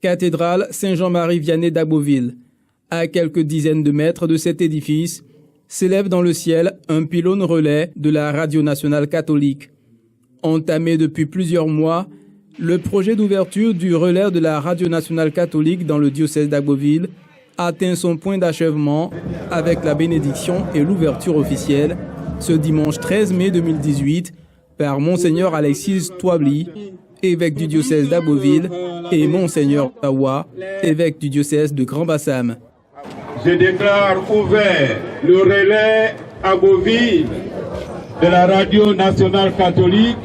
Cathédrale Saint-Jean-Marie Vianney d'Agboville. À quelques dizaines de mètres de cet édifice, s'élève dans le ciel un pylône relais de la Radio nationale catholique. Entamé depuis plusieurs mois, le projet d'ouverture du relais de la Radio nationale catholique dans le diocèse d'Agboville atteint son point d'achèvement avec la bénédiction et l'ouverture officielle ce dimanche 13 mai 2018 par Monseigneur Alexis Touably, évêque du diocèse d'Agboville, et Monseigneur Tawa, évêque du diocèse de Grand-Bassam. Je déclare ouvert le relais Agboville de la Radio nationale catholique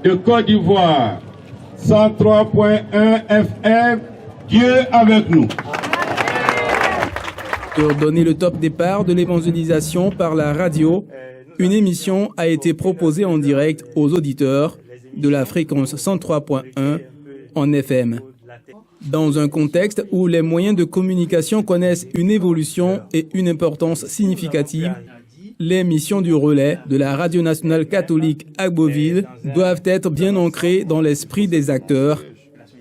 de Côte d'Ivoire, 103.1 FM, Dieu avec nous. Pour donner le top départ de l'évangélisation par la radio, une émission a été proposée en direct aux auditeurs de la fréquence 103.1 en FM. Dans un contexte où les moyens de communication connaissent une évolution et une importance significative, les missions du relais de la Radio nationale catholique Agboville doivent être bien ancrées dans l'esprit des acteurs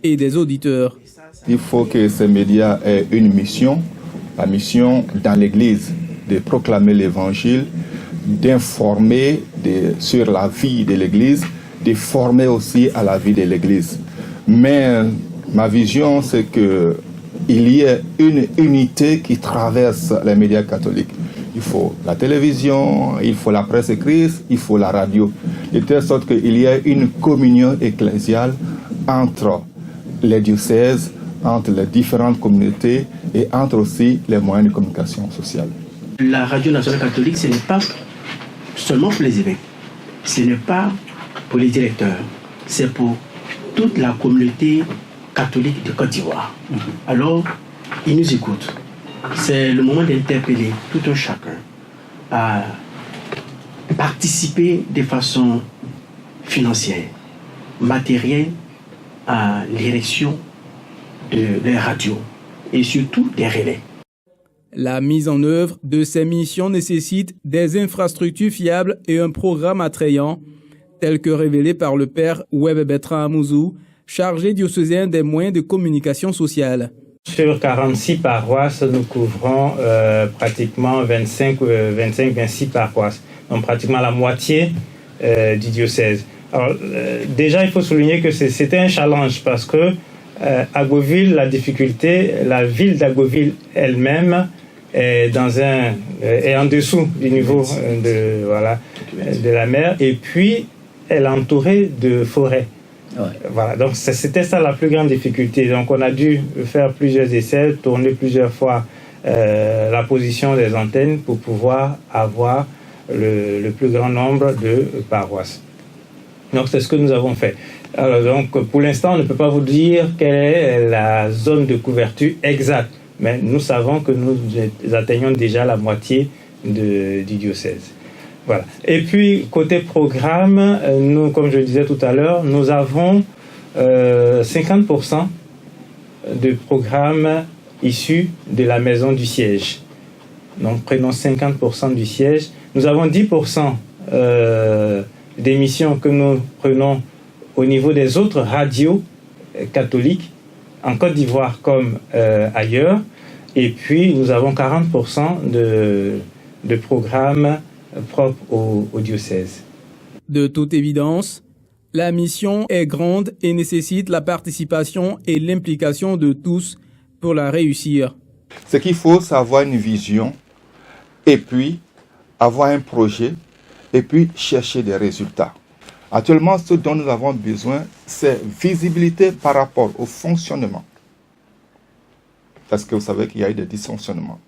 et des auditeurs. Il faut que ces médias aient une mission, la mission dans l'Église, de proclamer l'Évangile, d'informer sur la vie de l'Église, de former aussi à la vie de l'Église. Mais ma vision, c'est qu'il y ait une unité qui traverse les médias catholiques. Il faut la télévision, il faut la presse écrite, il faut la radio. De telle sorte qu'il y ait une communion ecclésiale entre les diocèses, entre les différentes communautés et entre aussi les moyens de communication sociale. La Radio nationale catholique, ce n'est pas seulement pour les évêques, ce n'est pas pour les directeurs, c'est pour toute la communauté catholique de Côte d'Ivoire. Alors, ils nous écoutent. C'est le moment d'interpeller tout un chacun à participer de façon financière, matérielle à l'érection de la radio et surtout des relais. La mise en œuvre de ces missions nécessite des infrastructures fiables et un programme attrayant, tel que révélé par le père Web Bertrand Amouzou, chargé diocésain des moyens de communication sociale. Sur 46 paroisses, nous couvrons pratiquement 25-26 paroisses, donc pratiquement la moitié du diocèse. Alors, déjà, il faut souligner que c'était un challenge parce que Agboville, la difficulté, la ville d'Agboville elle-même est en dessous du niveau de la mer, et puis elle est entourée de forêts. Ouais. Voilà, donc c'était ça la plus grande difficulté. Donc on a dû faire plusieurs essais, tourner plusieurs fois la position des antennes pour pouvoir avoir le plus grand nombre de paroisses. Donc c'est ce que nous avons fait. Alors donc pour l'instant on ne peut pas vous dire quelle est la zone de couverture exacte, mais nous savons que nous atteignons déjà la moitié du diocèse. Voilà. Et puis, côté programme, nous, comme je le disais tout à l'heure, nous avons 50% de programmes issus de la maison du siège. Donc, prenons 50% du siège. Nous avons 10% d'émissions que nous prenons au niveau des autres radios catholiques, en Côte d'Ivoire comme ailleurs. Et puis, nous avons 40% de programmes propre au diocèse. De toute évidence, la mission est grande et nécessite la participation et l'implication de tous pour la réussir. Ce qu'il faut, c'est avoir une vision, et puis avoir un projet, et puis chercher des résultats. Actuellement, ce dont nous avons besoin, c'est visibilité par rapport au fonctionnement. Parce que vous savez qu'il y a eu des dysfonctionnements.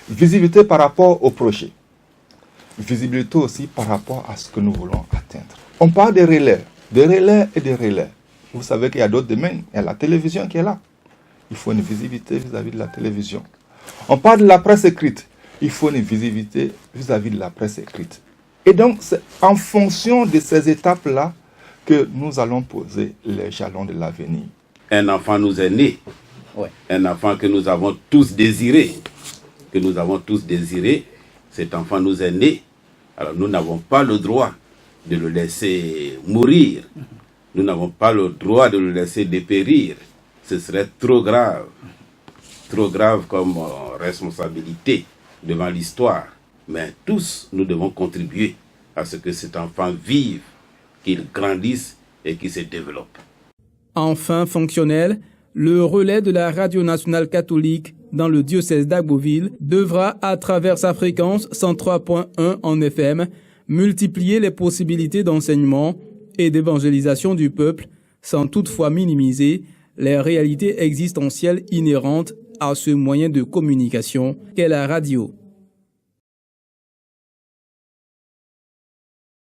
Visibilité par rapport au projet. Visibilité aussi par rapport à ce que nous voulons atteindre. On parle des relais et des relais. Vous savez qu'il y a d'autres domaines. Il y a la télévision qui est là. Il faut une visibilité vis-à-vis de la télévision. On parle de la presse écrite. Il faut une visibilité vis-à-vis de la presse écrite. Et donc, c'est en fonction de ces étapes-là que nous allons poser les jalons de l'avenir. Un enfant nous est né. Ouais. Un enfant que nous avons tous désiré. Cet enfant nous est né. Alors nous n'avons pas le droit de le laisser mourir. Nous n'avons pas le droit de le laisser dépérir. ce serait trop grave comme responsabilité devant l'histoire. Mais tous, nous devons contribuer à ce que cet enfant vive, qu'il grandisse et qu'il se développe. Enfin fonctionnel, le relais de la Radio nationale catholique dans le diocèse d'Agboville devra, à travers sa fréquence 103.1 en FM, multiplier les possibilités d'enseignement et d'évangélisation du peuple, sans toutefois minimiser les réalités existentielles inhérentes à ce moyen de communication qu'est la radio.